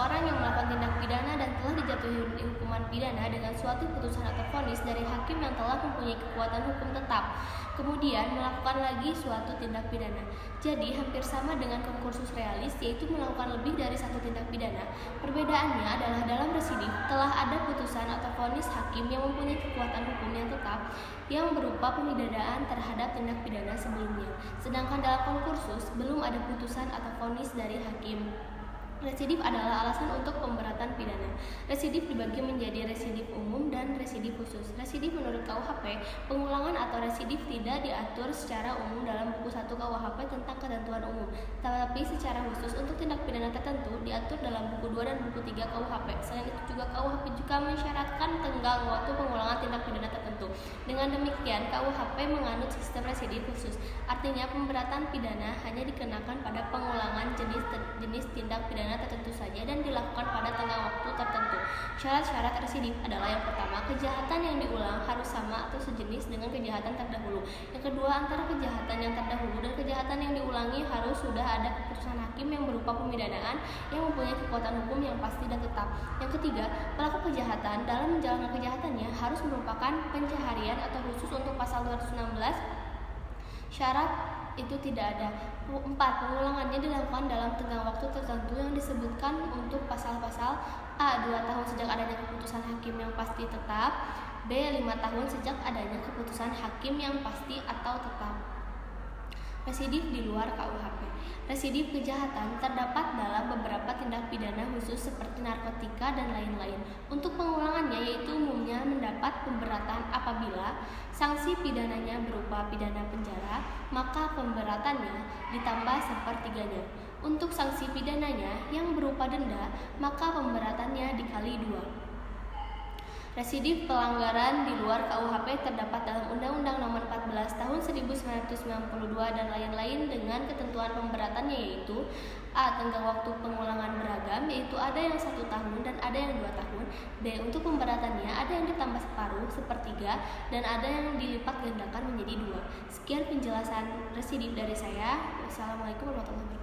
seseorang yang melakukan tindak pidana dan telah dijatuhi hukuman pidana dengan suatu putusan atau vonis dari hakim yang telah mempunyai kekuatan hukum tetap, kemudian melakukan lagi suatu tindak pidana. Jadi hampir sama dengan konkursus realis, yaitu melakukan lebih dari satu tindak pidana. Perbedaannya adalah dalam residif telah ada putusan atau vonis hakim yang mempunyai kekuatan hukum yang tetap yang berupa pemidanaan terhadap tindak pidana sebelumnya. Sedangkan dalam konkursus belum ada putusan atau vonis dari hakim. Residif adalah alasan untuk pemberatan pidana. Residif dibagi menjadi residif umum dan residif khusus. Residif menurut KUHP, pengulangan atau residif tidak diatur secara umum dalam buku 1 KUHP tentang ketentuan umum, tetapi secara khusus untuk tindak pidana tertentu diatur dalam buku 2 dan buku 3 KUHP. Selain itu juga KUHP juga mensyaratkan tenggang waktu pengulangan tindak pidana tertentu. Dengan demikian, KUHP menganut sistem residif khusus. Artinya pemberatan pidana hanya dikenakan pada pengulangan jenis tindak pidana tertentu saja dan dilakukan pada tenggang waktu tertentu. Syarat-syarat residif adalah yang pertama, kejahatan yang diulang harus sama atau sejenis dengan kejahatan terdahulu. Yang kedua, antara kejahatan yang terdahulu dan kejahatan yang diulangi harus sudah ada keputusan hakim yang berupa pemidanaan yang mempunyai kekuatan hukum yang pasti dan tetap. Yang ketiga, pelaku kejahatan dalam menjalankan kejahatannya harus merupakan pencaharian atau khusus untuk pasal 216. Syarat itu tidak ada. 4. Pengulangannya dilakukan dalam tenggang waktu tertentu yang disebutkan untuk pasal-pasal A. 2 tahun sejak adanya keputusan hakim yang pasti tetap, B. 5 tahun sejak adanya keputusan hakim yang pasti atau tetap. Residif di luar KUHP. Residif kejahatan terdapat dalam beberapa tindak pidana khusus seperti narkotika dan lain-lain. Untuk pengulangannya yaitu umumnya mendapat pemberatan apabila sanksi pidananya berupa pidana penjara, maka pemberatannya ditambah sepertiganya. Untuk sanksi pidananya yang berupa denda, maka pemberatannya dikali 2. Residif pelanggaran di luar KUHP terdapat dalam Undang-Undang Nomor 14 Tahun 1992 dan lain-lain dengan ketentuan pemberatannya yaitu A. Tenggang waktu pengulangan beragam, yaitu ada yang 1 tahun dan ada yang 2 tahun. B. Untuk pemberatannya ada yang ditambah separuh, sepertiga, dan ada yang dilipat gandakan menjadi 2. Sekian penjelasan residif dari saya. Wassalamualaikum warahmatullahi wabarakatuh.